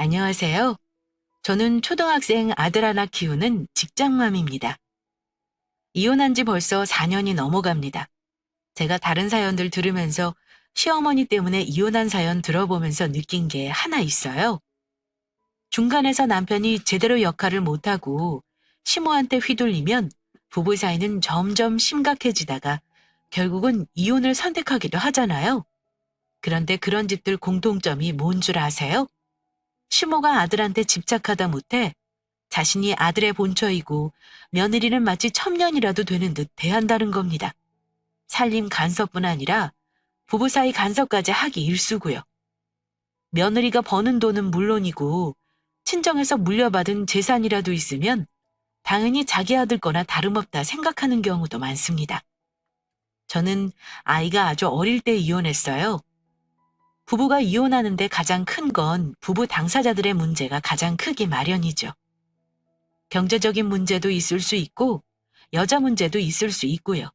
안녕하세요. 저는 초등학생 아들 하나 키우는 직장맘입니다. 이혼한 지 벌써 4년이 넘어갑니다. 제가 다른 사연들 들으면서 시어머니 때문에 이혼한 사연 들어보면서 느낀 게 하나 있어요. 중간에서 남편이 제대로 역할을 못하고 시모한테 휘둘리면 부부 사이는 점점 심각해지다가 결국은 이혼을 선택하기도 하잖아요. 그런데 그런 집들 공통점이 뭔 줄 아세요? 시모가 아들한테 집착하다 못해 자신이 아들의 본처이고 며느리는 마치 첩년이라도 되는 듯 대한다는 겁니다. 살림 간섭뿐 아니라 부부 사이 간섭까지 하기 일쑤고요. 며느리가 버는 돈은 물론이고 친정에서 물려받은 재산이라도 있으면 당연히 자기 아들 거나 다름없다 생각하는 경우도 많습니다. 저는 아이가 아주 어릴 때 이혼했어요. 부부가 이혼하는데 가장 큰 건 부부 당사자들의 문제가 가장 크기 마련이죠. 경제적인 문제도 있을 수 있고 여자 문제도 있을 수 있고요.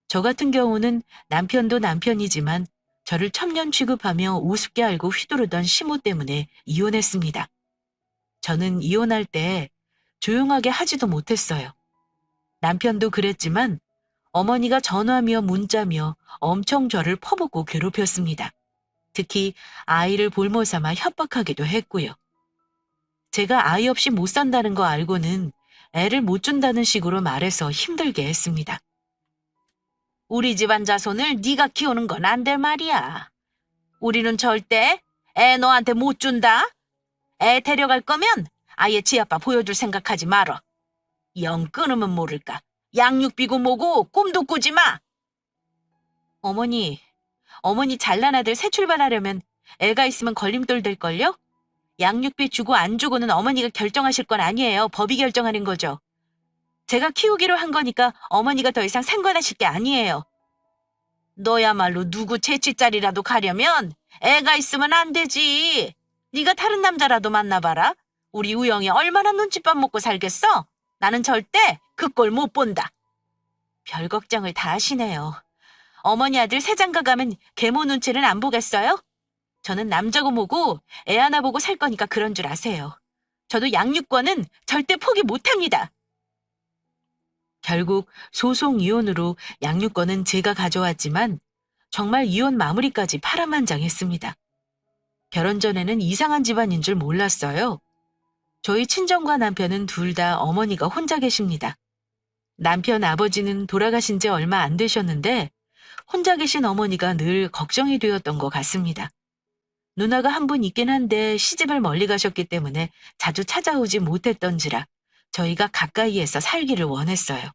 저 같은 경우는 남편도 남편이지만 저를 첩년 취급하며 우습게 알고 휘두르던 시모 때문에 이혼했습니다. 저는 이혼할 때 조용하게 하지도 못했어요. 남편도 그랬지만 어머니가 전화며 문자며 엄청 저를 퍼붓고 괴롭혔습니다. 특히 아이를 볼모 삼아 협박하기도 했고요. 제가 아이 없이 못 산다는 거 알고는 애를 못 준다는 식으로 말해서 힘들게 했습니다. 우리 집안 자손을 네가 키우는 건 안 될 말이야. 우리는 절대 애 너한테 못 준다. 애 데려갈 거면 아예 지 아빠 보여줄 생각하지 말어. 영 끊으면 모를까. 양육비고 뭐고 꿈도 꾸지 마. 어머니, 어머니 잘난 아들 새 출발하려면 애가 있으면 걸림돌 될걸요? 양육비 주고 안 주고는 어머니가 결정하실 건 아니에요. 법이 결정하는 거죠. 제가 키우기로 한 거니까 어머니가 더 이상 상관하실 게 아니에요. 너야말로 누구 재치짜리라도 가려면 애가 있으면 안 되지. 네가 다른 남자라도 만나봐라. 우리 우영이 얼마나 눈칫밥 먹고 살겠어? 나는 절대 그 꼴 못 본다. 별 걱정을 다 하시네요. 어머니 아들 새 장가 가면 계모 눈치는 안 보겠어요? 저는 남자고 뭐고 애 하나 보고 살 거니까 그런 줄 아세요. 저도 양육권은 절대 포기 못합니다. 결국 소송 이혼으로 양육권은 제가 가져왔지만 정말 이혼 마무리까지 파란만장했습니다. 결혼 전에는 이상한 집안인 줄 몰랐어요. 저희 친정과 남편은 둘 다 어머니가 혼자 계십니다. 남편 아버지는 돌아가신 지 얼마 안 되셨는데 혼자 계신 어머니가 늘 걱정이 되었던 것 같습니다. 누나가 한 분 있긴 한데 시집을 멀리 가셨기 때문에 자주 찾아오지 못했던지라 저희가 가까이에서 살기를 원했어요.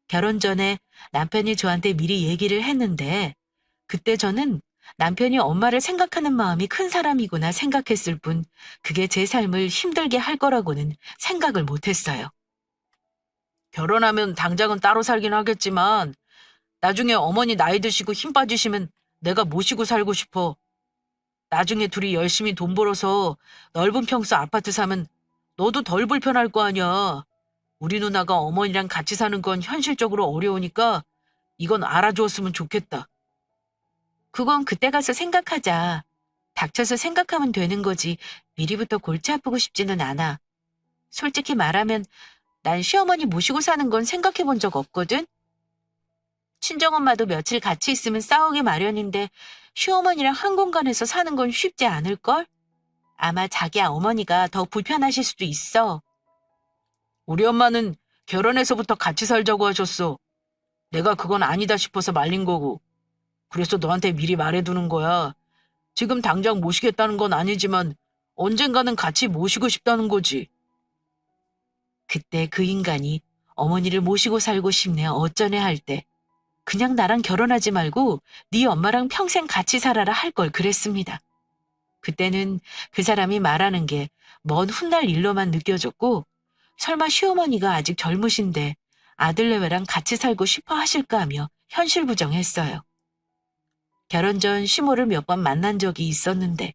결혼 전에 남편이 저한테 미리 얘기를 했는데 그때 저는 남편이 엄마를 생각하는 마음이 큰 사람이구나 생각했을 뿐 그게 제 삶을 힘들게 할 거라고는 생각을 못했어요. 결혼하면 당장은 따로 살긴 하겠지만 나중에 어머니 나이 드시고 힘 빠지시면 내가 모시고 살고 싶어. 나중에 둘이 열심히 돈 벌어서 넓은 평수 아파트 사면 너도 덜 불편할 거 아니야. 우리 누나가 어머니랑 같이 사는 건 현실적으로 어려우니까 이건 알아주었으면 좋겠다. 그건 그때 가서 생각하자. 닥쳐서 생각하면 되는 거지 미리부터 골치 아프고 싶지는 않아. 솔직히 말하면 난 시어머니 모시고 사는 건 생각해 본 적 없거든. 친정엄마도 며칠 같이 있으면 싸우기 마련인데 시어머니랑 한 공간에서 사는 건 쉽지 않을걸? 아마 자기 어머니가 더 불편하실 수도 있어. 우리 엄마는 결혼해서부터 같이 살자고 하셨어. 내가 그건 아니다 싶어서 말린 거고. 그래서 너한테 미리 말해두는 거야. 지금 당장 모시겠다는 건 아니지만 언젠가는 같이 모시고 싶다는 거지. 그때 그 인간이 어머니를 모시고 살고 싶네 어쩌네 할 때 그냥 나랑 결혼하지 말고 네 엄마랑 평생 같이 살아라 할 걸 그랬습니다. 그때는 그 사람이 말하는 게 먼 훗날 일로만 느껴졌고 설마 시어머니가 아직 젊으신데 아들내외랑 같이 살고 싶어 하실까 하며 현실 부정했어요. 결혼 전 시모를 몇 번 만난 적이 있었는데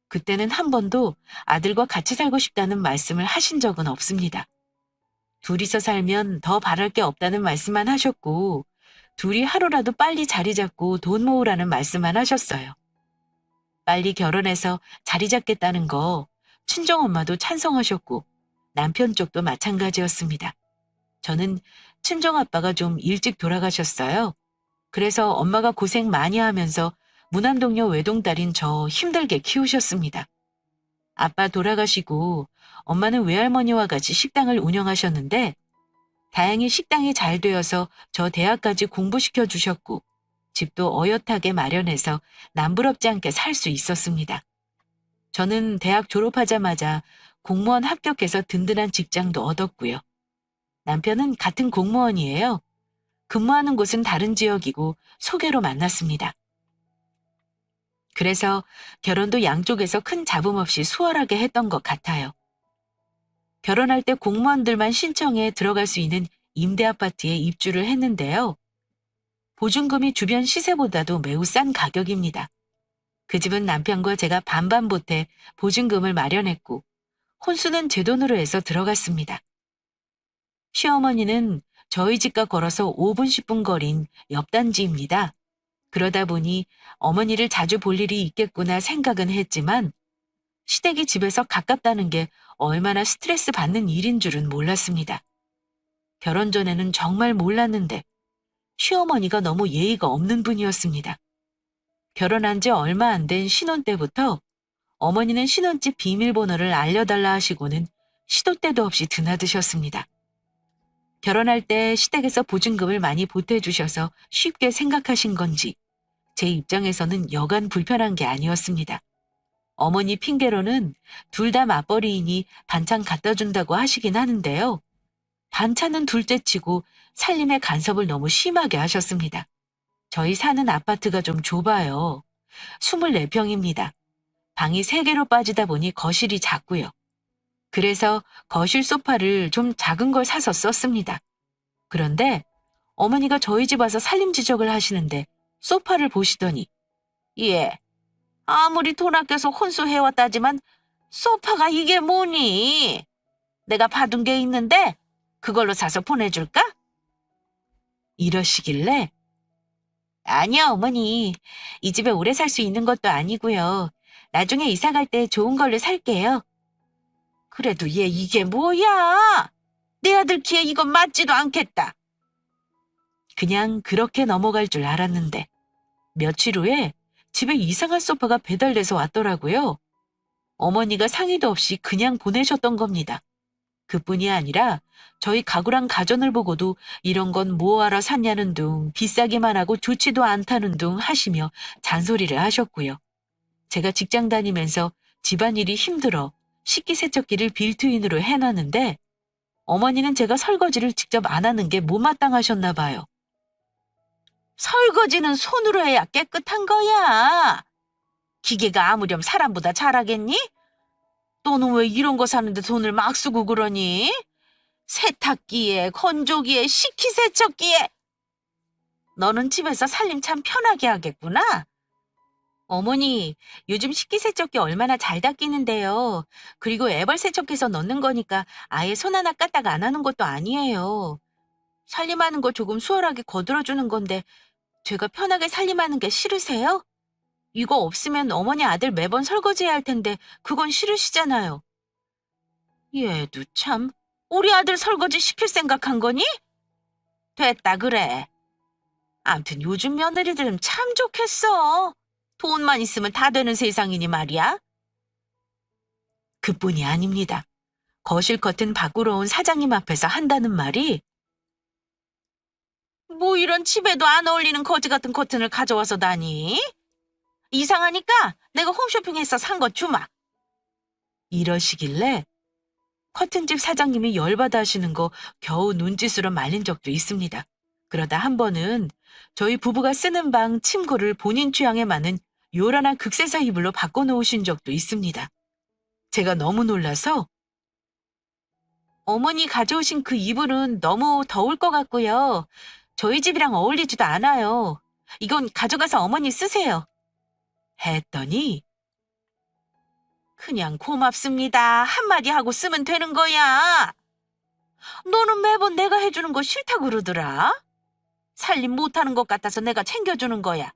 그때는 한 번도 아들과 같이 살고 싶다는 말씀을 하신 적은 없습니다. 둘이서 살면 더 바랄 게 없다는 말씀만 하셨고 둘이 하루라도 빨리 자리 잡고 돈 모으라는 말씀만 하셨어요. 빨리 결혼해서 자리 잡겠다는 거 친정엄마도 찬성하셨고 남편 쪽도 마찬가지였습니다. 저는 친정아빠가 좀 일찍 돌아가셨어요. 그래서 엄마가 고생 많이 하면서 무남동녀 외동딸인 저 힘들게 키우셨습니다. 아빠 돌아가시고 엄마는 외할머니와 같이 식당을 운영하셨는데 다행히 식당이 잘 되어서 저 대학까지 공부시켜 주셨고 집도 어엿하게 마련해서 남부럽지 않게 살 수 있었습니다. 저는 대학 졸업하자마자 공무원 합격해서 든든한 직장도 얻었고요. 남편은 같은 공무원이에요. 근무하는 곳은 다른 지역이고 소개로 만났습니다. 그래서 결혼도 양쪽에서 큰 잡음 없이 수월하게 했던 것 같아요. 결혼할 때 공무원들만 신청해 들어갈 수 있는 임대 아파트에 입주를 했는데요. 보증금이 주변 시세보다도 매우 싼 가격입니다. 그 집은 남편과 제가 반반 보태 보증금을 마련했고 혼수는 제 돈으로 해서 들어갔습니다. 시어머니는 저희 집과 걸어서 5분 10분 거리인 옆 단지입니다. 그러다 보니 어머니를 자주 볼 일이 있겠구나 생각은 했지만 시댁이 집에서 가깝다는 게 얼마나 스트레스 받는 일인 줄은 몰랐습니다. 결혼 전에는 정말 몰랐는데 시어머니가 너무 예의가 없는 분이었습니다. 결혼한 지 얼마 안 된 신혼 때부터 어머니는 신혼집 비밀번호를 알려달라 하시고는 시도 때도 없이 드나드셨습니다. 결혼할 때 시댁에서 보증금을 많이 보태주셔서 쉽게 생각하신 건지 제 입장에서는 여간 불편한 게 아니었습니다. 어머니 핑계로는 둘 다 맞벌이이니 반찬 갖다 준다고 하시긴 하는데요. 반찬은 둘째치고 살림의 간섭을 너무 심하게 하셨습니다. 저희 사는 아파트가 좀 좁아요. 24평입니다. 방이 3개로 빠지다 보니 거실이 작고요. 그래서 거실 소파를 좀 작은 걸 사서 썼습니다. 그런데 어머니가 저희 집 와서 살림 지적을 하시는데 소파를 보시더니 예, 아무리 돈 아껴서 혼수해왔다지만 소파가 이게 뭐니? 내가 받은 게 있는데 그걸로 사서 보내줄까? 이러시길래 아니요, 어머니. 이 집에 오래 살 수 있는 것도 아니고요. 나중에 이사 갈 때 좋은 걸로 살게요. 그래도 얘 이게 뭐야? 내 아들 키에 이건 맞지도 않겠다. 그냥 그렇게 넘어갈 줄 알았는데 며칠 후에 집에 이상한 소파가 배달돼서 왔더라고요. 어머니가 상의도 없이 그냥 보내셨던 겁니다. 그뿐이 아니라 저희 가구랑 가전을 보고도 이런 건 뭐하러 샀냐는 둥 비싸기만 하고 좋지도 않다는 둥 하시며 잔소리를 하셨고요. 제가 직장 다니면서 집안일이 힘들어 식기세척기를 빌트인으로 해놨는데 어머니는 제가 설거지를 직접 안 하는 게 못마땅하셨나 봐요. 설거지는 손으로 해야 깨끗한 거야. 기계가 아무렴 사람보다 잘하겠니? 너는 왜 이런 거 사는데 돈을 막 쓰고 그러니? 세탁기에, 건조기에, 식기세척기에. 너는 집에서 살림 참 편하게 하겠구나. 어머니, 요즘 식기세척기 얼마나 잘 닦이는데요. 그리고 애벌 세척해서 넣는 거니까 아예 손 하나 까딱 안 하는 것도 아니에요. 살림하는 거 조금 수월하게 거들어주는 건데 제가 편하게 살림하는 게 싫으세요? 이거 없으면 어머니 아들 매번 설거지해야 할 텐데 그건 싫으시잖아요. 얘도 참, 우리 아들 설거지 시킬 생각한 거니? 됐다 그래. 암튼 요즘 며느리들은 참 좋겠어. 돈만 있으면 다 되는 세상이니 말이야. 그뿐이 아닙니다. 거실 커튼 밖으로 온 사장님 앞에서 한다는 말이 뭐 이런 집에도 안 어울리는 거지 같은 커튼을 가져와서 다니? 이상하니까 내가 홈쇼핑해서 산 거 주마. 이러시길래 커튼집 사장님이 열받아 하시는 거 겨우 눈짓으로 말린 적도 있습니다. 그러다 한 번은 저희 부부가 쓰는 방 침구를 본인 취향에 맞는 요란한 극세사 이불로 바꿔놓으신 적도 있습니다. 제가 너무 놀라서 어머니 가져오신 그 이불은 너무 더울 것 같고요. 저희 집이랑 어울리지도 않아요. 이건 가져가서 어머니 쓰세요. 했더니 그냥 고맙습니다. 한마디 하고 쓰면 되는 거야. 너는 매번 내가 해주는 거 싫다 그러더라. 살림 못하는 것 같아서 내가 챙겨주는 거야.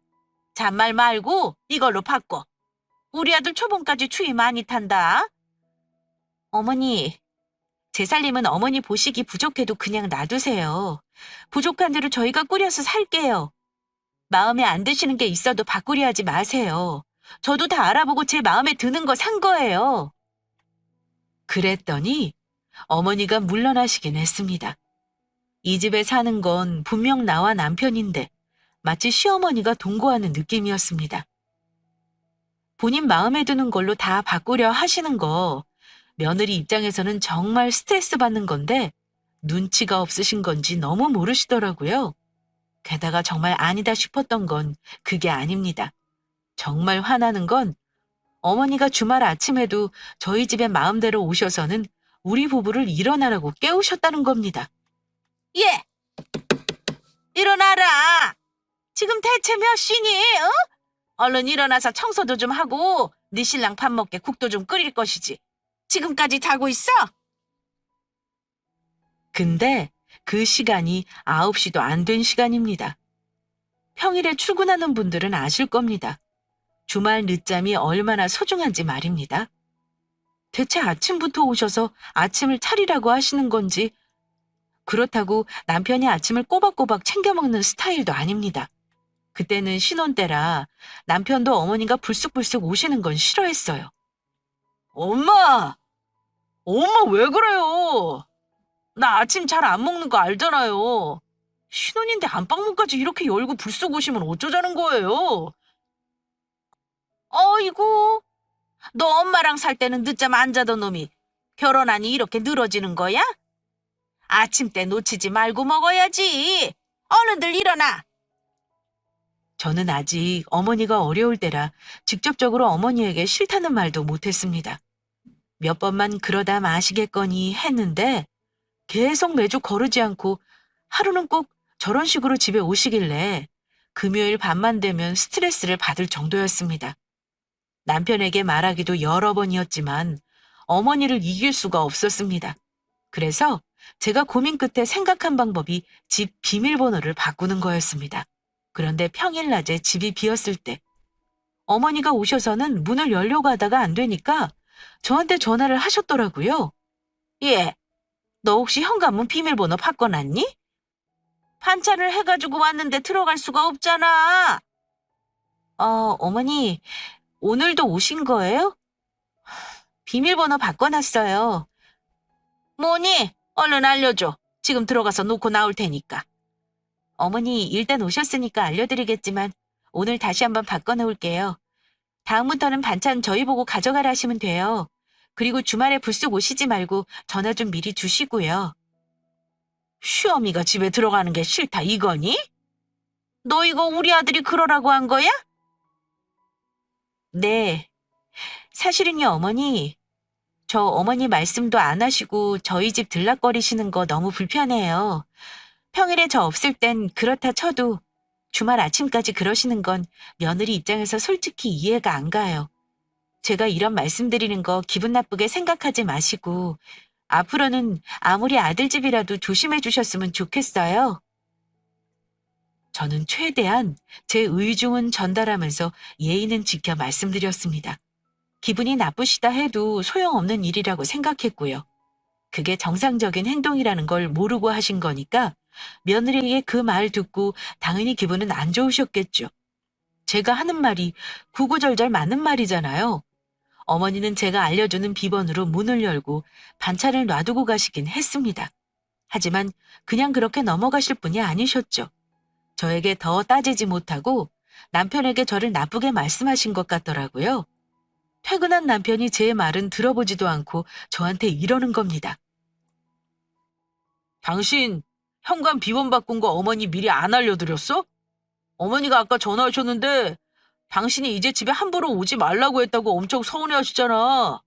잔말 말고 이걸로 바꿔. 우리 아들 초봉까지 추위 많이 탄다. 어머니, 제 살림은 어머니 보시기 부족해도 그냥 놔두세요. 부족한 대로 저희가 꾸려서 살게요. 마음에 안 드시는 게 있어도 바꾸려 하지 마세요. 저도 다 알아보고 제 마음에 드는 거 산 거예요. 그랬더니 어머니가 물러나시긴 했습니다. 이 집에 사는 건 분명 나와 남편인데 마치 시어머니가 동거하는 느낌이었습니다. 본인 마음에 드는 걸로 다 바꾸려 하시는 거 며느리 입장에서는 정말 스트레스 받는 건데 눈치가 없으신 건지 너무 모르시더라고요. 게다가 정말 아니다 싶었던 건 그게 아닙니다. 정말 화나는 건 어머니가 주말 아침에도 저희 집에 마음대로 오셔서는 우리 부부를 일어나라고 깨우셨다는 겁니다. 예! 일어나라! 지금 대체 몇 시니? 어? 얼른 일어나서 청소도 좀 하고 네 신랑 밥 먹게 국도 좀 끓일 것이지. 지금까지 자고 있어? 근데 그 시간이 9시도 안 된 시간입니다. 평일에 출근하는 분들은 아실 겁니다. 주말 늦잠이 얼마나 소중한지 말입니다. 대체 아침부터 오셔서 아침을 차리라고 하시는 건지 그렇다고 남편이 아침을 꼬박꼬박 챙겨 먹는 스타일도 아닙니다. 그때는 신혼 때라 남편도 어머니가 불쑥불쑥 오시는 건 싫어했어요. 엄마! 엄마 왜 그래요? 나 아침 잘 안 먹는 거 알잖아요. 신혼인데 안방문까지 이렇게 열고 불쑥 오시면 어쩌자는 거예요? 어이구, 너 엄마랑 살 때는 늦잠 안 자던 놈이 결혼하니 이렇게 늘어지는 거야? 아침 때 놓치지 말고 먹어야지. 어른들 일어나. 저는 아직 어머니가 어려울 때라 직접적으로 어머니에게 싫다는 말도 못했습니다. 몇 번만 그러다 마시겠거니 했는데 계속 매주 거르지 않고 하루는 꼭 저런 식으로 집에 오시길래 금요일 밤만 되면 스트레스를 받을 정도였습니다. 남편에게 말하기도 여러 번이었지만 어머니를 이길 수가 없었습니다. 그래서 제가 고민 끝에 생각한 방법이 집 비밀번호를 바꾸는 거였습니다. 그런데 평일 낮에 집이 비었을 때 어머니가 오셔서는 문을 열려고 하다가 안 되니까 저한테 전화를 하셨더라고요. 예, 너 혹시 현관문 비밀번호 바꿔놨니? 반찬을 해가지고 왔는데 들어갈 수가 없잖아. 어머니, 오늘도 오신 거예요? 비밀번호 바꿔놨어요. 뭐니? 얼른 알려줘. 지금 들어가서 놓고 나올 테니까. 어머니, 일단 오셨으니까 알려드리겠지만 오늘 다시 한번 바꿔놓을게요. 다음부터는 반찬 저희 보고 가져가라 하시면 돼요. 그리고 주말에 불쑥 오시지 말고 전화 좀 미리 주시고요. 시어미가 집에 들어가는 게 싫다 이거니? 너 이거 우리 아들이 그러라고 한 거야? 네. 사실은요, 어머니. 저 어머니 말씀도 안 하시고 저희 집 들락거리시는 거 너무 불편해요. 평일에 저 없을 땐 그렇다 쳐도 주말 아침까지 그러시는 건 며느리 입장에서 솔직히 이해가 안 가요. 제가 이런 말씀드리는 거 기분 나쁘게 생각하지 마시고 앞으로는 아무리 아들 집이라도 조심해 주셨으면 좋겠어요. 저는 최대한 제 의중은 전달하면서 예의는 지켜 말씀드렸습니다. 기분이 나쁘시다 해도 소용없는 일이라고 생각했고요. 그게 정상적인 행동이라는 걸 모르고 하신 거니까 며느리의 그 말 듣고 당연히 기분은 안 좋으셨겠죠. 제가 하는 말이 구구절절 맞는 말이잖아요. 어머니는 제가 알려주는 비번으로 문을 열고 반찬을 놔두고 가시긴 했습니다. 하지만 그냥 그렇게 넘어가실 분이 아니셨죠. 저에게 더 따지지 못하고 남편에게 저를 나쁘게 말씀하신 것 같더라고요. 퇴근한 남편이 제 말은 들어보지도 않고 저한테 이러는 겁니다. 당신 현관 비번 바꾼 거 어머니 미리 안 알려드렸어? 어머니가 아까 전화하셨는데 당신이 이제 집에 함부로 오지 말라고 했다고 엄청 서운해하시잖아.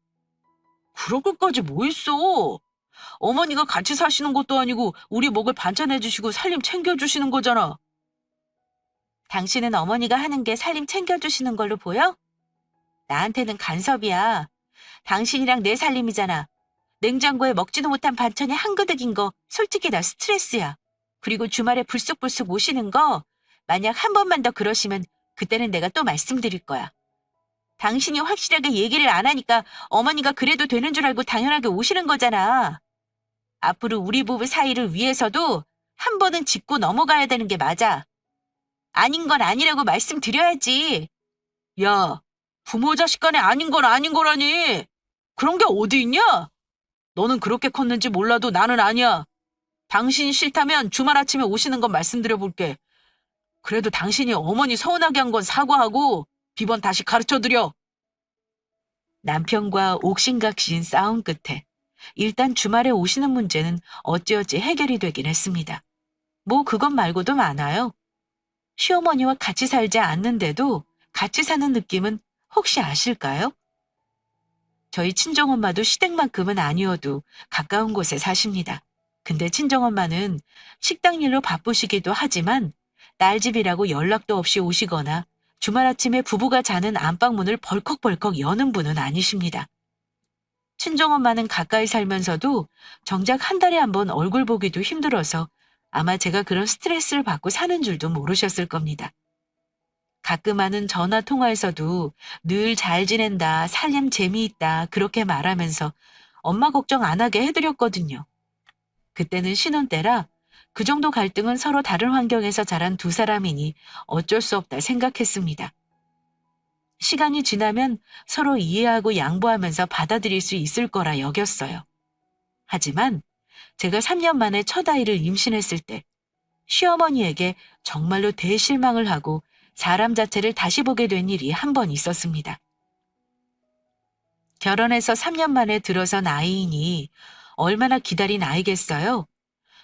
그럴 것까지 뭐 있어? 어머니가 같이 사시는 것도 아니고 우리 먹을 반찬 해주시고 살림 챙겨주시는 거잖아. 당신은 어머니가 하는 게 살림 챙겨주시는 걸로 보여? 나한테는 간섭이야. 당신이랑 내 살림이잖아. 냉장고에 먹지도 못한 반찬이 한 그득인 거 솔직히 나 스트레스야. 그리고 주말에 불쑥불쑥 오시는 거 만약 한 번만 더 그러시면 그때는 내가 또 말씀드릴 거야. 당신이 확실하게 얘기를 안 하니까 어머니가 그래도 되는 줄 알고 당연하게 오시는 거잖아. 앞으로 우리 부부 사이를 위해서도 한 번은 짚고 넘어가야 되는 게 맞아. 아닌 건 아니라고 말씀드려야지. 야, 부모 자식 간에 아닌 건 아닌 거라니. 그런 게 어디 있냐? 너는 그렇게 컸는지 몰라도 나는 아니야. 당신이 싫다면 주말 아침에 오시는 건 말씀드려 볼게. 그래도 당신이 어머니 서운하게 한 건 사과하고 비번 다시 가르쳐 드려. 남편과 옥신각신 싸움 끝에 일단 주말에 오시는 문제는 어찌어찌 해결이 되긴 했습니다. 뭐 그것 말고도 많아요. 시어머니와 같이 살지 않는데도 같이 사는 느낌은 혹시 아실까요? 저희 친정엄마도 시댁만큼은 아니어도 가까운 곳에 사십니다. 근데 친정엄마는 식당 일로 바쁘시기도 하지만 딸 집이라고 연락도 없이 오시거나 주말 아침에 부부가 자는 안방문을 벌컥벌컥 여는 분은 아니십니다. 친정엄마는 가까이 살면서도 정작 한 달에 한 번 얼굴 보기도 힘들어서 아마 제가 그런 스트레스를 받고 사는 줄도 모르셨을 겁니다. 가끔 하는 전화 통화에서도 늘 잘 지낸다, 살림 재미있다 그렇게 말하면서 엄마 걱정 안 하게 해드렸거든요. 그때는 신혼 때라 그 정도 갈등은 서로 다른 환경에서 자란 두 사람이니 어쩔 수 없다 생각했습니다. 시간이 지나면 서로 이해하고 양보하면서 받아들일 수 있을 거라 여겼어요. 하지만 제가 3년 만에 첫 아이를 임신했을 때 시어머니에게 정말로 대실망을 하고 사람 자체를 다시 보게 된 일이 한 번 있었습니다. 결혼해서 3년 만에 들어선 아이이니 얼마나 기다린 아이겠어요?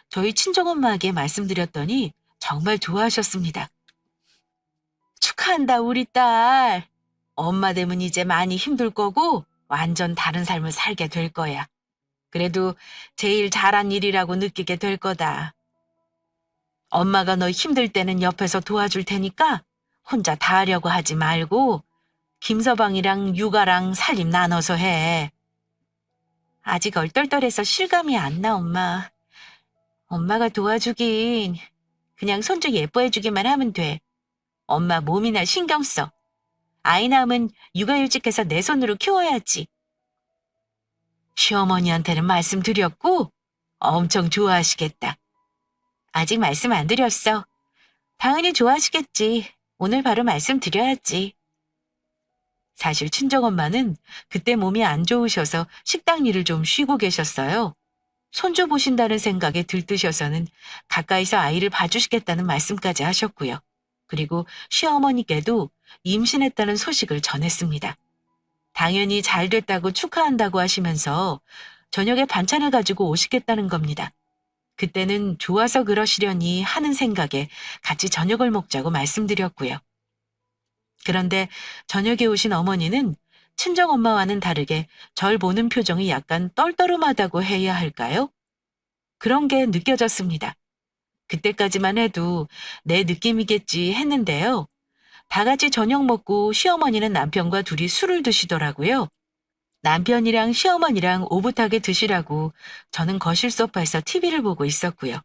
저희 친정엄마에게 말씀드렸더니 정말 좋아하셨습니다. 축하한다, 우리 딸. 엄마 되면 이제 많이 힘들 거고 완전 다른 삶을 살게 될 거야. 그래도 제일 잘한 일이라고 느끼게 될 거다. 엄마가 너 힘들 때는 옆에서 도와줄 테니까 혼자 다 하려고 하지 말고 김서방이랑 육아랑 살림 나눠서 해. 아직 얼떨떨해서 실감이 안 나, 엄마. 엄마가 도와주긴 그냥 손주 예뻐해주기만 하면 돼. 엄마 몸이나 신경 써. 아이 낳으면 육아휴직해서 내 손으로 키워야지. 시어머니한테는 말씀드렸고 엄청 좋아하시겠다. 아직 말씀 안 드렸어. 당연히 좋아하시겠지. 오늘 바로 말씀드려야지. 사실 친정엄마는 그때 몸이 안 좋으셔서 식당 일을 좀 쉬고 계셨어요. 손주 보신다는 생각에 들뜨셔서는 가까이서 아이를 봐주시겠다는 말씀까지 하셨고요. 그리고 시어머니께도 임신했다는 소식을 전했습니다. 당연히 잘 됐다고 축하한다고 하시면서 저녁에 반찬을 가지고 오시겠다는 겁니다. 그때는 좋아서 그러시려니 하는 생각에 같이 저녁을 먹자고 말씀드렸고요. 그런데 저녁에 오신 어머니는 친정엄마와는 다르게 절 보는 표정이 약간 떨떠름하다고 해야 할까요? 그런 게 느껴졌습니다. 그때까지만 해도 내 느낌이겠지 했는데요. 다 같이 저녁 먹고 시어머니는 남편과 둘이 술을 드시더라고요. 남편이랑 시어머니랑 오붓하게 드시라고 저는 거실 소파에서 TV를 보고 있었고요.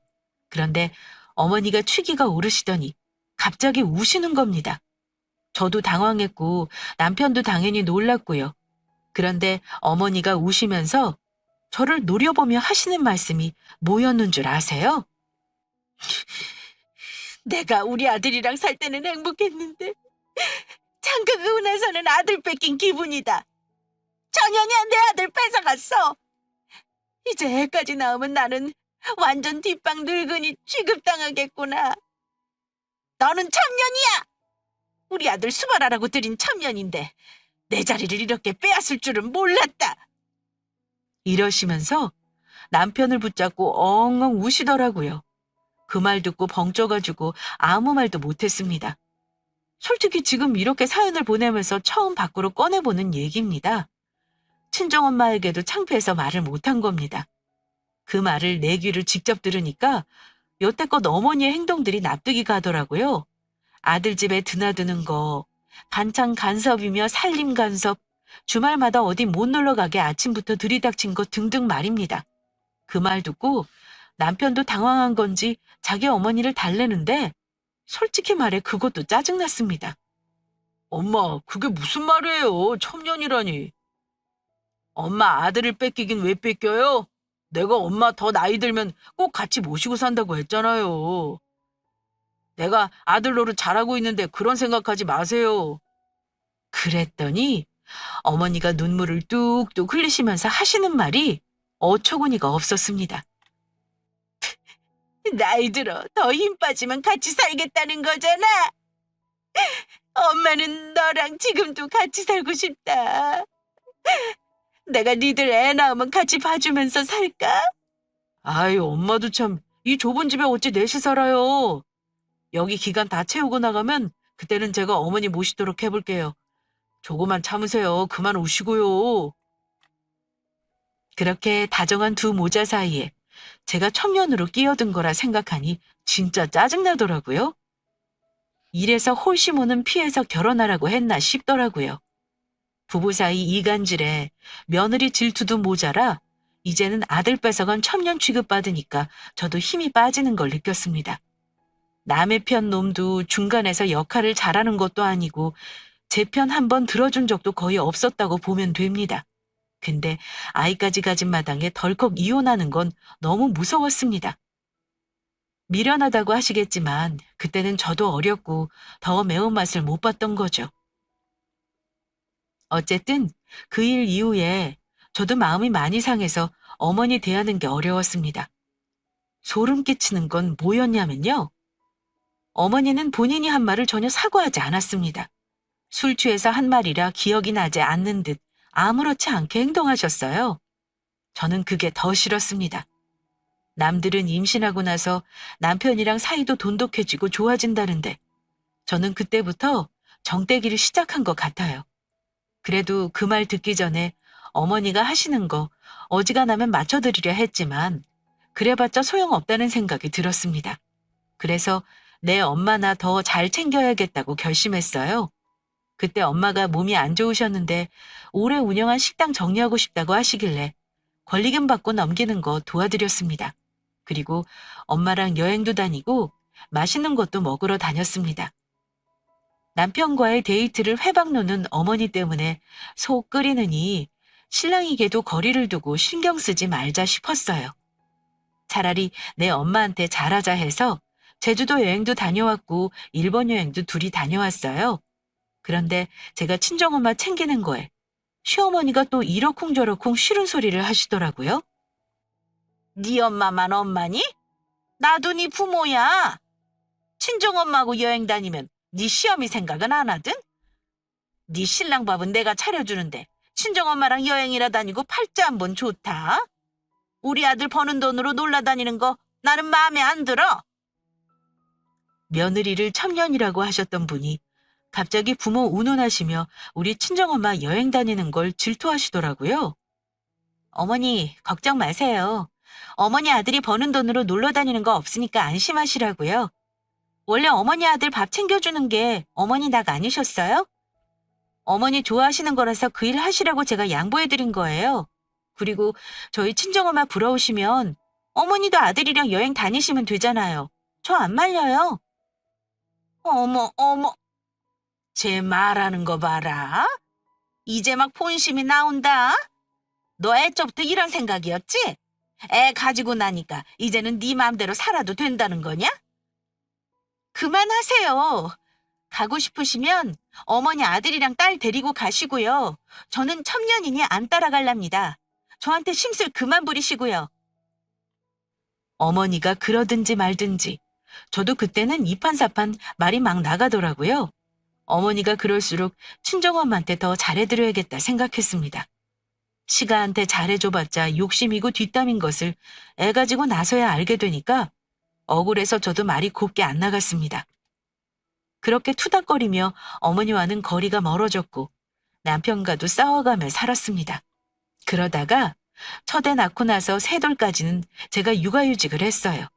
그런데 어머니가 취기가 오르시더니 갑자기 우시는 겁니다. 저도 당황했고 남편도 당연히 놀랐고요. 그런데 어머니가 우시면서 저를 노려보며 하시는 말씀이 뭐였는 줄 아세요? 내가 우리 아들이랑 살 때는 행복했는데 장가가고 나서는 아들 뺏긴 기분이다. 정연이야 내 아들 뺏어갔어. 이제 애까지 낳으면 나는 완전 뒷방 늙은이 취급당하겠구나. 너는 천년이야. 우리 아들 수발하라고 들인 천년인데 내 자리를 이렇게 빼앗을 줄은 몰랐다. 이러시면서 남편을 붙잡고 엉엉 우시더라고요. 그 말 듣고 벙쪄가지고 아무 말도 못했습니다. 솔직히 지금 이렇게 사연을 보내면서 처음 밖으로 꺼내보는 얘기입니다. 친정엄마에게도 창피해서 말을 못한 겁니다. 그 말을 내 귀를 직접 들으니까 여태껏 어머니의 행동들이 납득이 가더라고요. 아들 집에 드나드는 거, 반찬 간섭이며 살림 간섭, 주말마다 어디 못 놀러 가게 아침부터 들이닥친 것 등등 말입니다. 그 말 듣고 남편도 당황한 건지 자기 어머니를 달래는데 솔직히 말해 그것도 짜증났습니다. 엄마, 그게 무슨 말이에요? 첩년이라니. 엄마 아들을 뺏기긴 왜 뺏겨요? 내가 엄마 더 나이 들면 꼭 같이 모시고 산다고 했잖아요. 내가 아들 노릇 잘하고 있는데 그런 생각하지 마세요. 그랬더니 어머니가 눈물을 뚝뚝 흘리시면서 하시는 말이 어처구니가 없었습니다. 나이 들어 더 힘 빠지면 같이 살겠다는 거잖아. 엄마는 너랑 지금도 같이 살고 싶다. 내가 니들 애 낳으면 같이 봐주면서 살까? 아이, 엄마도 참, 이 좁은 집에 어찌 넷이 살아요. 여기 기간 다 채우고 나가면 그때는 제가 어머니 모시도록 해볼게요. 조금만 참으세요. 그만 우시고요. 그렇게 다정한 두 모자 사이에 제가 청년으로 끼어든 거라 생각하니 진짜 짜증나더라고요. 이래서 홀씨모는 피해서 결혼하라고 했나 싶더라고요. 부부 사이 이간질에 며느리 질투도 모자라 이제는 아들 뺏어간 첩년 취급받으니까 저도 힘이 빠지는 걸 느꼈습니다. 남의 편 놈도 중간에서 역할을 잘하는 것도 아니고 제 편 한 번 들어준 적도 거의 없었다고 보면 됩니다. 근데 아이까지 가진 마당에 덜컥 이혼하는 건 너무 무서웠습니다. 미련하다고 하시겠지만 그때는 저도 어렸고 더 매운맛을 못 봤던 거죠. 어쨌든 그 일 이후에 저도 마음이 많이 상해서 어머니 대하는 게 어려웠습니다. 소름 끼치는 건 뭐였냐면요. 어머니는 본인이 한 말을 전혀 사과하지 않았습니다. 술 취해서 한 말이라 기억이 나지 않는 듯 아무렇지 않게 행동하셨어요. 저는 그게 더 싫었습니다. 남들은 임신하고 나서 남편이랑 사이도 돈독해지고 좋아진다는데 저는 그때부터 정떼기를 시작한 것 같아요. 그래도 그 말 듣기 전에 어머니가 하시는 거 어지간하면 맞춰드리려 했지만 그래봤자 소용없다는 생각이 들었습니다. 그래서 내 엄마나 더 잘 챙겨야겠다고 결심했어요. 그때 엄마가 몸이 안 좋으셨는데 오래 운영한 식당 정리하고 싶다고 하시길래 권리금 받고 넘기는 거 도와드렸습니다. 그리고 엄마랑 여행도 다니고 맛있는 것도 먹으러 다녔습니다. 남편과의 데이트를 회방 놓는 어머니 때문에 속 끓이느니 신랑에게도 거리를 두고 신경 쓰지 말자 싶었어요. 차라리 내 엄마한테 잘하자 해서 제주도 여행도 다녀왔고 일본 여행도 둘이 다녀왔어요. 그런데 제가 친정엄마 챙기는 거에 시어머니가 또 이러쿵저러쿵 싫은 소리를 하시더라고요. 네 엄마만 엄마니? 나도 네 부모야. 친정엄마하고 여행 다니면 네 시어미 생각은 안 하든? 네 신랑 밥은 내가 차려주는데 친정엄마랑 여행이라 다니고 팔자 한 번 좋다. 우리 아들 버는 돈으로 놀러 다니는 거 나는 마음에 안 들어. 며느리를 첩년이라고 하셨던 분이 갑자기 부모 운운하시며 우리 친정엄마 여행 다니는 걸 질투하시더라고요. 어머니, 걱정 마세요. 어머니 아들이 버는 돈으로 놀러 다니는 거 없으니까 안심하시라고요. 원래 어머니 아들 밥 챙겨주는 게 어머니 낙 아니셨어요? 어머니 좋아하시는 거라서 그 일 하시라고 제가 양보해드린 거예요. 그리고 저희 친정엄마 부러우시면 어머니도 아들이랑 여행 다니시면 되잖아요. 저 안 말려요. 어머, 어머, 제 말하는 거 봐라. 이제 막 본심이 나온다. 너 애초부터 이런 생각이었지? 애 가지고 나니까 이제는 네 마음대로 살아도 된다는 거냐? 그만하세요. 가고 싶으시면 어머니 아들이랑 딸 데리고 가시고요. 저는 첩년이니 안 따라갈랍니다. 저한테 심술 그만 부리시고요. 어머니가 그러든지 말든지 저도 그때는 이판사판 말이 막 나가더라고요. 어머니가 그럴수록 친정엄마한테 더 잘해드려야겠다 생각했습니다. 시가한테 잘해줘봤자 욕심이고 뒷담인 것을 애 가지고 나서야 알게 되니까 억울해서 저도 말이 곱게 안 나갔습니다. 그렇게 투닥거리며 어머니와는 거리가 멀어졌고 남편과도 싸워가며 살았습니다. 그러다가 첫애 낳고 나서 세 돌까지는 제가 육아휴직을 했어요.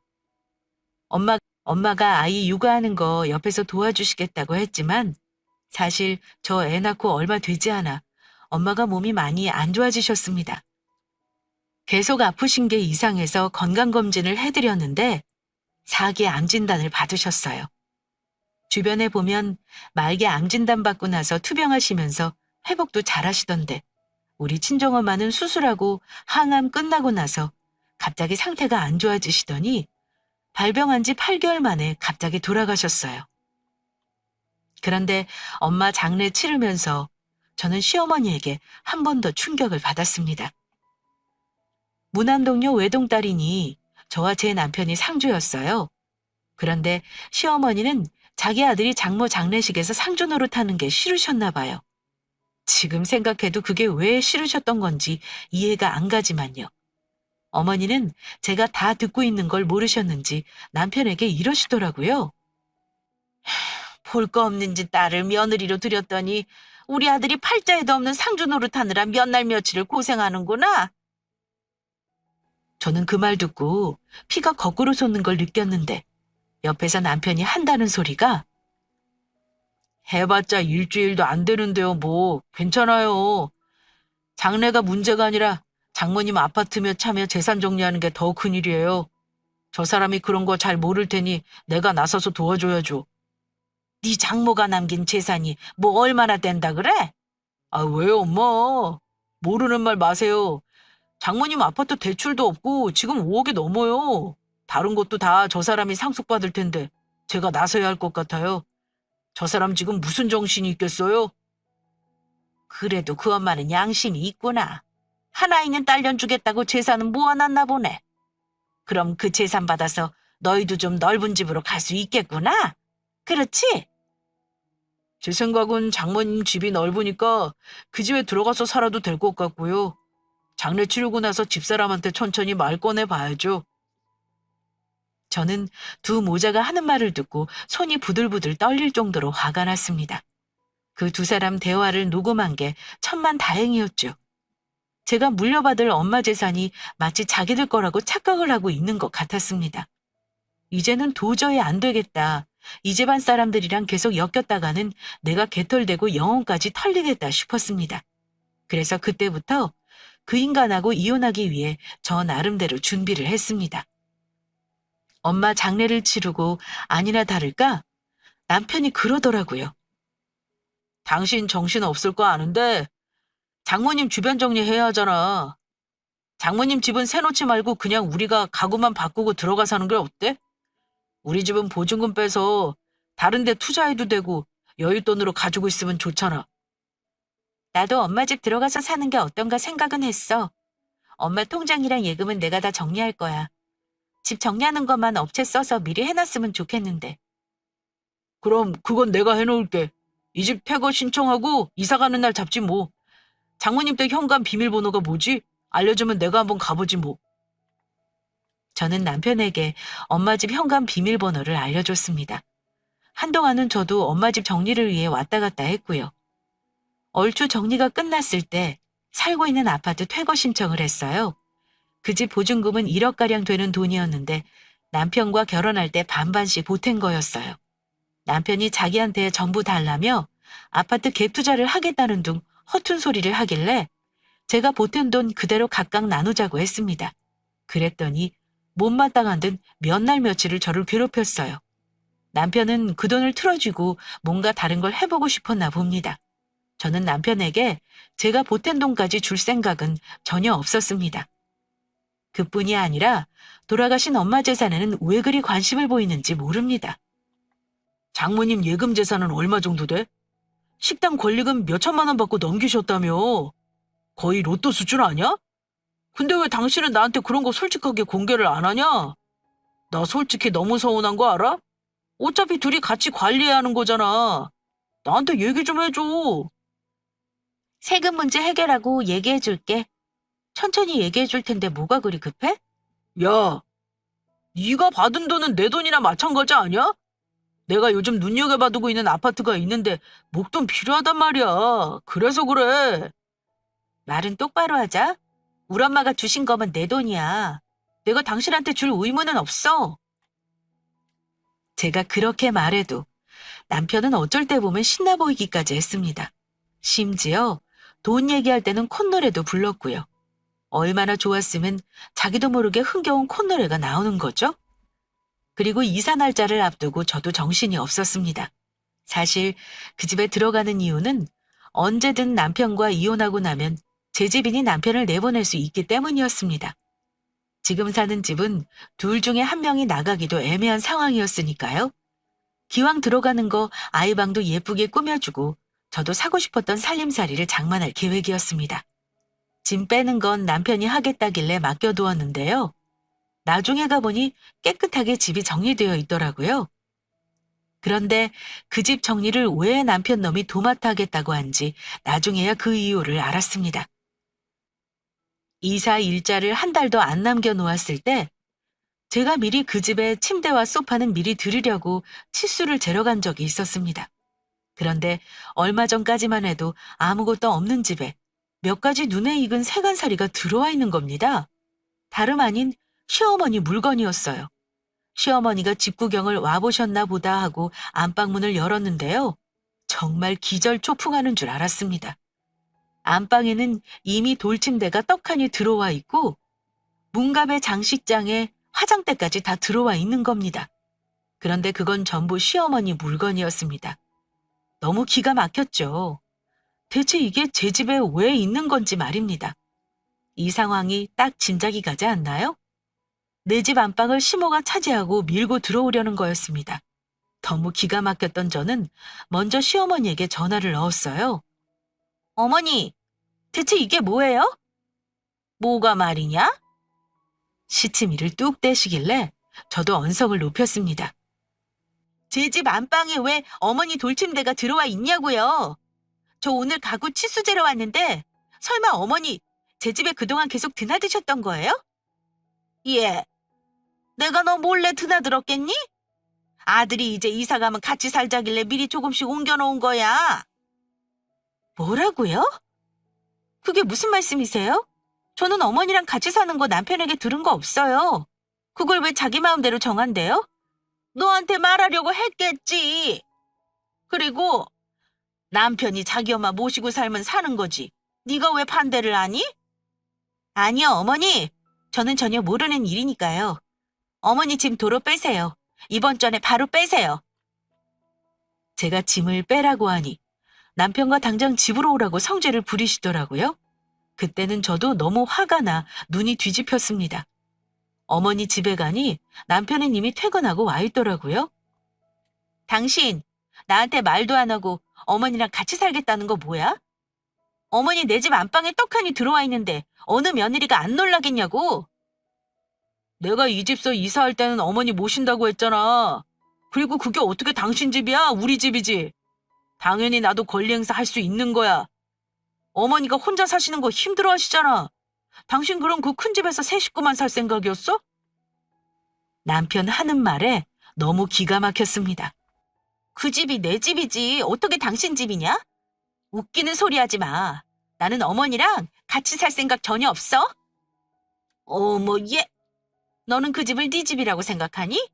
엄마가 아이 육아하는 거 옆에서 도와주시겠다고 했지만 사실 저 애 낳고 얼마 되지 않아 엄마가 몸이 많이 안 좋아지셨습니다. 계속 아프신 게 이상해서 건강검진을 해드렸는데 4기 암 진단을 받으셨어요. 주변에 보면 말기 암 진단 받고 나서 투병하시면서 회복도 잘하시던데 우리 친정엄마는 수술하고 항암 끝나고 나서 갑자기 상태가 안 좋아지시더니 발병한 지 8개월 만에 갑자기 돌아가셨어요. 그런데 엄마 장례 치르면서 저는 시어머니에게 한 번 더 충격을 받았습니다. 무남동료 외동딸이니 저와 제 남편이 상주였어요. 그런데 시어머니는 자기 아들이 장모 장례식에서 상주 노릇하는 게 싫으셨나 봐요. 지금 생각해도 그게 왜 싫으셨던 건지 이해가 안 가지만요. 어머니는 제가 다 듣고 있는 걸 모르셨는지 남편에게 이러시더라고요. 볼 거 없는 지 딸을 며느리로 들였더니 우리 아들이 팔자에도 없는 상주 노릇하느라 몇 날 며칠을 고생하는구나. 저는 그 말 듣고 피가 거꾸로 솟는 걸 느꼈는데 옆에서 남편이 한다는 소리가 해봤자 일주일도 안 되는데요, 뭐. 괜찮아요. 장래가 문제가 아니라 장모님 아파트며 차며 재산 정리하는 게 더 큰일이에요. 저 사람이 그런 거 잘 모를 테니 내가 나서서 도와줘야죠. 네 장모가 남긴 재산이 뭐 얼마나 된다 그래? 아, 왜요, 엄마? 모르는 말 마세요. 장모님 아파트 대출도 없고 지금 5억이 넘어요. 다른 것도 다 저 사람이 상속받을 텐데 제가 나서야 할 것 같아요. 저 사람 지금 무슨 정신이 있겠어요? 그래도 그 엄마는 양심이 있구나. 하나 있는 딸년 주겠다고 재산은 모아놨나 보네. 그럼 그 재산 받아서 너희도 좀 넓은 집으로 갈 수 있겠구나. 그렇지? 제 생각은 장모님 집이 넓으니까 그 집에 들어가서 살아도 될 것 같고요. 장례 치르고 나서 집사람한테 천천히 말 꺼내봐야죠. 저는 두 모자가 하는 말을 듣고 손이 부들부들 떨릴 정도로 화가 났습니다. 그 두 사람 대화를 녹음한 게 천만다행이었죠. 제가 물려받을 엄마 재산이 마치 자기들 거라고 착각을 하고 있는 것 같았습니다. 이제는 도저히 안 되겠다. 이 집안 사람들이랑 계속 엮였다가는 내가 개털되고 영혼까지 털리겠다 싶었습니다. 그래서 그때부터 그 인간하고 이혼하기 위해 저 나름대로 준비를 했습니다. 엄마 장례를 치르고 아니나 다를까 남편이 그러더라고요. 당신 정신 없을 거 아는데 장모님 주변 정리해야 하잖아. 장모님 집은 새놓지 말고 그냥 우리가 가구만 바꾸고 들어가 사는 게 어때? 우리 집은 보증금 빼서 다른 데 투자해도 되고 여윳돈으로 가지고 있으면 좋잖아. 나도 엄마 집 들어가서 사는 게 어떤가 생각은 했어. 엄마 통장이랑 예금은 내가 다 정리할 거야. 집 정리하는 것만 업체 써서 미리 해놨으면 좋겠는데. 그럼 그건 내가 해놓을게. 이 집 퇴거 신청하고 이사 가는 날 잡지 뭐. 장모님 댁 현관 비밀번호가 뭐지? 알려주면 내가 한번 가보지 뭐. 저는 남편에게 엄마 집 현관 비밀번호를 알려줬습니다. 한동안은 저도 엄마 집 정리를 위해 왔다 갔다 했고요. 얼추 정리가 끝났을 때 살고 있는 아파트 퇴거 신청을 했어요. 그 집 보증금은 1억가량 되는 돈이었는데 남편과 결혼할 때 반반씩 보탠 거였어요. 남편이 자기한테 전부 달라며 아파트 갭 투자를 하겠다는 둥 허튼 소리를 하길래 제가 보탠 돈 그대로 각각 나누자고 했습니다. 그랬더니 못마땅한 듯 몇 날 며칠을 저를 괴롭혔어요. 남편은 그 돈을 틀어주고 뭔가 다른 걸 해보고 싶었나 봅니다. 저는 남편에게 제가 보탠 돈까지 줄 생각은 전혀 없었습니다. 그뿐이 아니라 돌아가신 엄마 재산에는 왜 그리 관심을 보이는지 모릅니다. 장모님 예금 재산은 얼마 정도 돼? 식당 권리금 몇 천만 원 받고 넘기셨다며. 거의 로또 수준 아니야? 근데 왜 당신은 나한테 그런 거 솔직하게 공개를 안 하냐? 나 솔직히 너무 서운한 거 알아? 어차피 둘이 같이 관리해야 하는 거잖아. 나한테 얘기 좀 해줘. 세금 문제 해결하고 얘기해 줄게. 천천히 얘기해 줄 텐데 뭐가 그리 급해? 야, 네가 받은 돈은 내 돈이나 마찬가지 아니야? 내가 요즘 눈여겨봐두고 있는 아파트가 있는데 목돈 필요하단 말이야. 그래서 그래. 말은 똑바로 하자. 우리 엄마가 주신 거면 내 돈이야. 내가 당신한테 줄 의무는 없어. 제가 그렇게 말해도 남편은 어쩔 때 보면 신나 보이기까지 했습니다. 심지어 돈 얘기할 때는 콧노래도 불렀고요. 얼마나 좋았으면 자기도 모르게 흥겨운 콧노래가 나오는 거죠? 그리고 이사 날짜를 앞두고 저도 정신이 없었습니다. 사실 그 집에 들어가는 이유는 언제든 남편과 이혼하고 나면 제 집이니 남편을 내보낼 수 있기 때문이었습니다. 지금 사는 집은 둘 중에 한 명이 나가기도 애매한 상황이었으니까요. 기왕 들어가는 거 아이 방도 예쁘게 꾸며주고 저도 사고 싶었던 살림살이를 장만할 계획이었습니다. 짐 빼는 건 남편이 하겠다길래 맡겨두었는데요. 나중에 가보니 깨끗하게 집이 정리되어 있더라고요. 그런데 그 집 정리를 왜 남편 놈이 도맡아 하겠다고 한지 나중에야 그 이유를 알았습니다. 이사 일자를 한 달도 안 남겨 놓았을 때 제가 미리 그 집에 침대와 소파는 미리 드리려고 치수를 재러 간 적이 있었습니다. 그런데 얼마 전까지만 해도 아무것도 없는 집에 몇 가지 눈에 익은 세간살이가 들어와 있는 겁니다. 다름 아닌 시어머니 물건이었어요. 시어머니가 집 구경을 와보셨나 보다 하고 안방문을 열었는데요. 정말 기절초풍하는 줄 알았습니다. 안방에는 이미 돌침대가 떡하니 들어와 있고 문갑의 장식장에 화장대까지 다 들어와 있는 겁니다. 그런데 그건 전부 시어머니 물건이었습니다. 너무 기가 막혔죠. 대체 이게 제 집에 왜 있는 건지 말입니다. 이 상황이 딱 진작이 가지 않나요? 내 집 안방을 시모가 차지하고 밀고 들어오려는 거였습니다. 너무 기가 막혔던 저는 먼저 시어머니에게 전화를 넣었어요. 어머니, 대체 이게 뭐예요? 뭐가 말이냐? 시치미를 뚝 떼시길래 저도 언성을 높였습니다. 제 집 안방에 왜 어머니 돌침대가 들어와 있냐고요? 저 오늘 가구 치수제로 왔는데 설마 어머니 제 집에 그동안 계속 드나드셨던 거예요? 예. 내가 너 몰래 드나들었겠니? 아들이 이제 이사 가면 같이 살자길래 미리 조금씩 옮겨놓은 거야. 뭐라고요? 그게 무슨 말씀이세요? 저는 어머니랑 같이 사는 거 남편에게 들은 거 없어요. 그걸 왜 자기 마음대로 정한대요? 너한테 말하려고 했겠지. 그리고 남편이 자기 엄마 모시고 살면 사는 거지. 네가 왜 반대를 하니? 아니요, 어머니. 저는 전혀 모르는 일이니까요. 어머니 짐 도로 빼세요. 이번 전에 바로 빼세요. 제가 짐을 빼라고 하니 남편과 당장 집으로 오라고 성질을 부리시더라고요. 그때는 저도 너무 화가 나 눈이 뒤집혔습니다. 어머니 집에 가니 남편은 이미 퇴근하고 와 있더라고요. 당신, 나한테 말도 안 하고 어머니랑 같이 살겠다는 거 뭐야? 어머니 내 집 안방에 떡하니 들어와 있는데 어느 며느리가 안 놀라겠냐고. 내가 이 집서 이사할 때는 어머니 모신다고 했잖아. 그리고 그게 어떻게 당신 집이야? 우리 집이지. 당연히 나도 권리 행사 할 수 있는 거야. 어머니가 혼자 사시는 거 힘들어 하시잖아. 당신 그럼 그 큰 집에서 세 식구만 살 생각이었어? 남편 하는 말에 너무 기가 막혔습니다. 그 집이 내 집이지 어떻게 당신 집이냐? 웃기는 소리 하지 마. 나는 어머니랑 같이 살 생각 전혀 없어. 어머 얘, 너는 그 집을 네 집이라고 생각하니?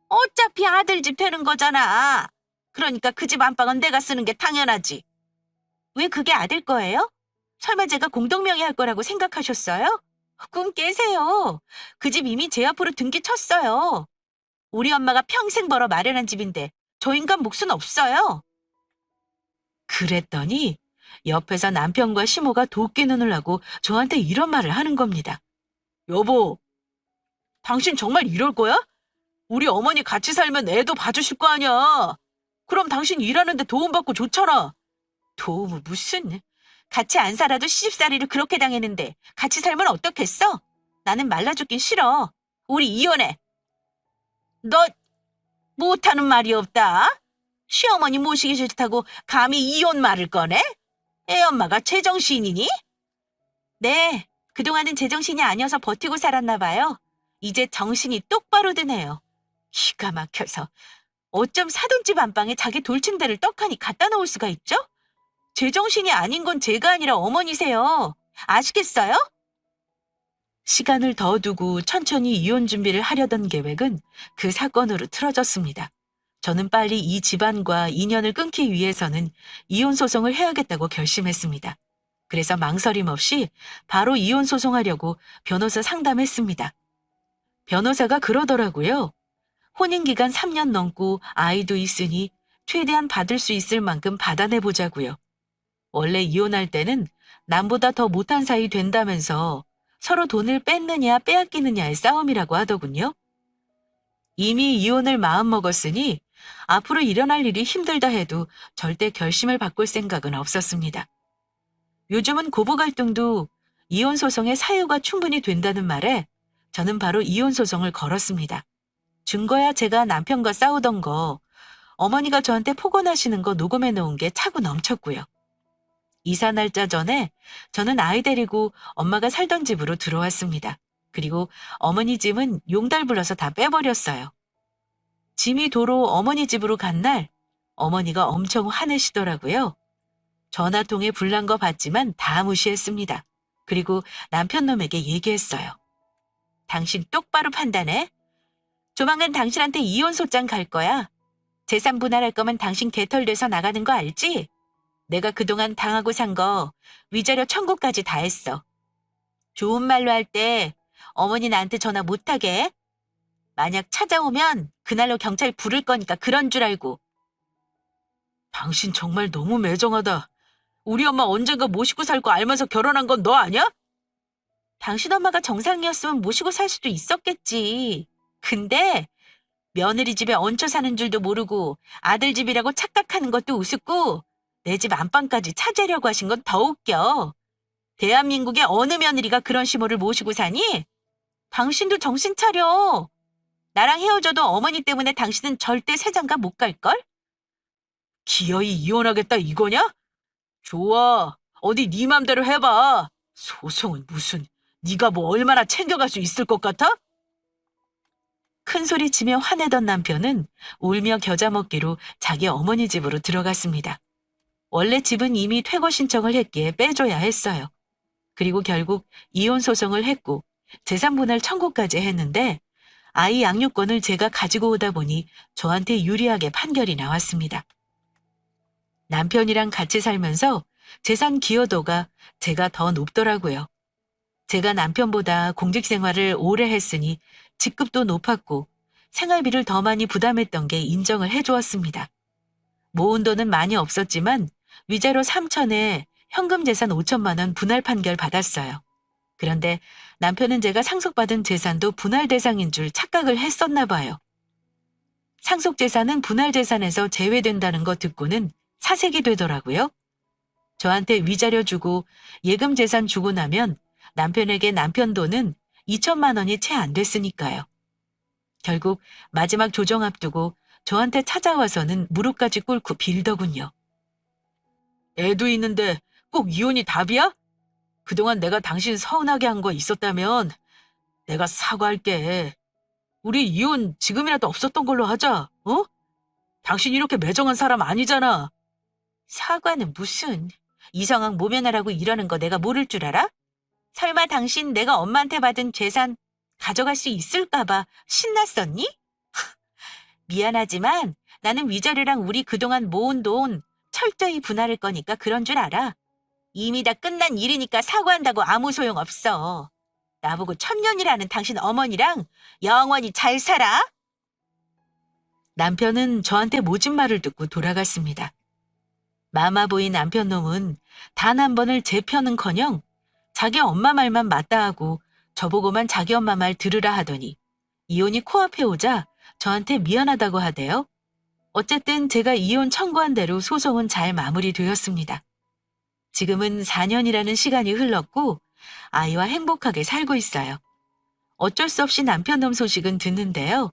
어차피 아들 집 되는 거잖아. 그러니까 그 집 안방은 내가 쓰는 게 당연하지. 왜 그게 아들 거예요? 설마 제가 공동명의 할 거라고 생각하셨어요? 꿈 깨세요. 그 집 이미 제 앞으로 등기 쳤어요. 우리 엄마가 평생 벌어 마련한 집인데 저 인간 몫은 없어요. 그랬더니 옆에서 남편과 시모가 도끼 눈을 하고 저한테 이런 말을 하는 겁니다. 여보, 당신 정말 이럴 거야? 우리 어머니 같이 살면 애도 봐주실 거 아니야. 그럼 당신 일하는데 도움받고 좋잖아. 도움은 무슨. 같이 안 살아도 시집살이를 그렇게 당했는데 같이 살면 어떻겠어? 나는 말라 죽긴 싫어. 우리 이혼해. 너 못하는 말이 없다. 시어머니 모시기 싫다고 감히 이혼 말을 꺼내? 애엄마가 제정신이니? 네, 그동안은 제정신이 아니어서 버티고 살았나 봐요. 이제 정신이 똑바로 드네요. 기가 막혀서 어쩜 사돈집 안방에 자기 돌침대를 떡하니 갖다 놓을 수가 있죠? 제정신이 아닌 건 제가 아니라 어머니세요. 아시겠어요? 시간을 더 두고 천천히 이혼 준비를 하려던 계획은 그 사건으로 틀어졌습니다. 저는 빨리 이 집안과 인연을 끊기 위해서는 이혼 소송을 해야겠다고 결심했습니다. 그래서 망설임 없이 바로 이혼 소송하려고 변호사 상담했습니다. 변호사가 그러더라고요. 혼인기간 3년 넘고 아이도 있으니 최대한 받을 수 있을 만큼 받아내보자고요. 원래 이혼할 때는 남보다 더 못한 사이 된다면서 서로 돈을 뺏느냐 빼앗기느냐의 싸움이라고 하더군요. 이미 이혼을 마음먹었으니 앞으로 일어날 일이 힘들다 해도 절대 결심을 바꿀 생각은 없었습니다. 요즘은 고부 갈등도 이혼 소송의 사유가 충분히 된다는 말에 저는 바로 이혼 소송을 걸었습니다. 증거야 제가 남편과 싸우던 거, 어머니가 저한테 폭언하시는 거 녹음해 놓은 게 차고 넘쳤고요. 이사 날짜 전에 저는 아이 데리고 엄마가 살던 집으로 들어왔습니다. 그리고 어머니 짐은 용달 불러서 다 빼버렸어요. 짐이 도로 어머니 집으로 간 날 어머니가 엄청 화내시더라고요. 전화통에 불난 거 봤지만 다 무시했습니다. 그리고 남편 놈에게 얘기했어요. 당신 똑바로 판단해. 조만간 당신한테 이혼 소장 갈 거야. 재산 분할할 거면 당신 개털돼서 나가는 거 알지? 내가 그동안 당하고 산 거 위자료 청구까지 다 했어. 좋은 말로 할 때 어머니 나한테 전화 못하게 해. 만약 찾아오면 그날로 경찰 부를 거니까 그런 줄 알고. 당신 정말 너무 매정하다. 우리 엄마 언젠가 모시고 살 거 알면서 결혼한 건 너 아니야? 당신 엄마가 정상이었으면 모시고 살 수도 있었겠지. 근데 며느리 집에 얹혀 사는 줄도 모르고 아들 집이라고 착각하는 것도 우습고 내 집 안방까지 차지하려고 하신 건 더 웃겨. 대한민국의 어느 며느리가 그런 시모를 모시고 사니? 당신도 정신 차려. 나랑 헤어져도 어머니 때문에 당신은 절대 새장가 못 갈걸? 기어이 이혼하겠다 이거냐? 좋아. 어디 네 맘대로 해봐. 소송은 무슨, 네가 뭐 얼마나 챙겨갈 수 있을 것 같아? 큰 소리 치며 화내던 남편은 울며 겨자 먹기로 자기 어머니 집으로 들어갔습니다. 원래 집은 이미 퇴거 신청을 했기에 빼줘야 했어요. 그리고 결국 이혼 소송을 했고 재산 분할 청구까지 했는데 아이 양육권을 제가 가지고 오다 보니 저한테 유리하게 판결이 나왔습니다. 남편이랑 같이 살면서 재산 기여도가 제가 더 높더라고요. 제가 남편보다 공직 생활을 오래 했으니 직급도 높았고 생활비를 더 많이 부담했던 게 인정을 해주었습니다. 모은 돈은 많이 없었지만 위자료 3천에 현금 재산 5천만 원 분할 판결 받았어요. 그런데 남편은 제가 상속받은 재산도 분할 대상인 줄 착각을 했었나 봐요. 상속 재산은 분할 재산에서 제외된다는 거 듣고는 사색이 되더라고요. 저한테 위자료 주고 예금 재산 주고 나면 남편에게 남편 돈은 2천만 원이 채 안 됐으니까요. 결국 마지막 조정 앞두고 저한테 찾아와서는 무릎까지 꿇고 빌더군요. 애도 있는데 꼭 이혼이 답이야? 그동안 내가 당신 서운하게 한 거 있었다면 내가 사과할게. 우리 이혼 지금이라도 없었던 걸로 하자, 어? 당신 이렇게 매정한 사람 아니잖아. 사과는 무슨, 이 상황 모면하라고 이러는 거 내가 모를 줄 알아? 설마 당신 내가 엄마한테 받은 재산 가져갈 수 있을까 봐 신났었니? 미안하지만 나는 위자료랑 우리 그동안 모은 돈 철저히 분할할 거니까 그런 줄 알아. 이미 다 끝난 일이니까 사과한다고 아무 소용 없어. 나보고 천년이라는 당신 어머니랑 영원히 잘 살아. 남편은 저한테 모진 말을 듣고 돌아갔습니다. 마마보이 남편 놈은 단 한 번을 제 편은커녕 자기 엄마 말만 맞다 하고 저보고만 자기 엄마 말 들으라 하더니 이혼이 코앞에 오자 저한테 미안하다고 하대요. 어쨌든 제가 이혼 청구한 대로 소송은 잘 마무리되었습니다. 지금은 4년이라는 시간이 흘렀고 아이와 행복하게 살고 있어요. 어쩔 수 없이 남편 놈 소식은 듣는데요.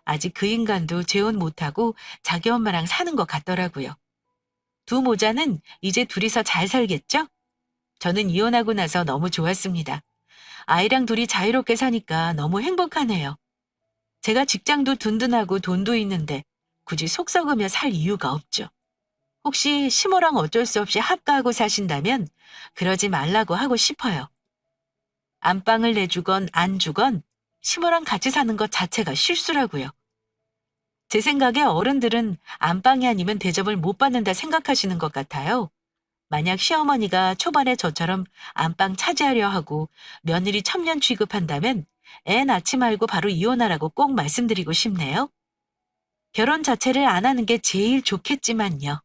아직 그 인간도 재혼 못하고 자기 엄마랑 사는 것 같더라고요. 두 모자는 이제 둘이서 잘 살겠죠? 저는 이혼하고 나서 너무 좋았습니다. 아이랑 둘이 자유롭게 사니까 너무 행복하네요. 제가 직장도 든든하고 돈도 있는데 굳이 속 썩으며 살 이유가 없죠. 혹시 시모랑 어쩔 수 없이 합가하고 사신다면 그러지 말라고 하고 싶어요. 안방을 내주건 안 주건 시모랑 같이 사는 것 자체가 실수라고요. 제 생각에 어른들은 안방이 아니면 대접을 못 받는다 생각하시는 것 같아요. 만약 시어머니가 초반에 저처럼 안방 차지하려 하고 며느리 첨년 취급한다면 애 낳지 말고 바로 이혼하라고 꼭 말씀드리고 싶네요. 결혼 자체를 안 하는 게 제일 좋겠지만요.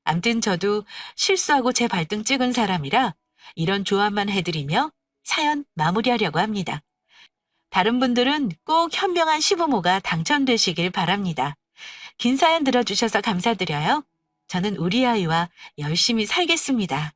암튼 저도 실수하고 제 발등 찍은 사람이라 이런 조언만 해드리며 사연 마무리하려고 합니다. 다른 분들은 꼭 현명한 시부모가 당첨되시길 바랍니다. 긴 사연 들어주셔서 감사드려요. 저는 우리 아이와 열심히 살겠습니다.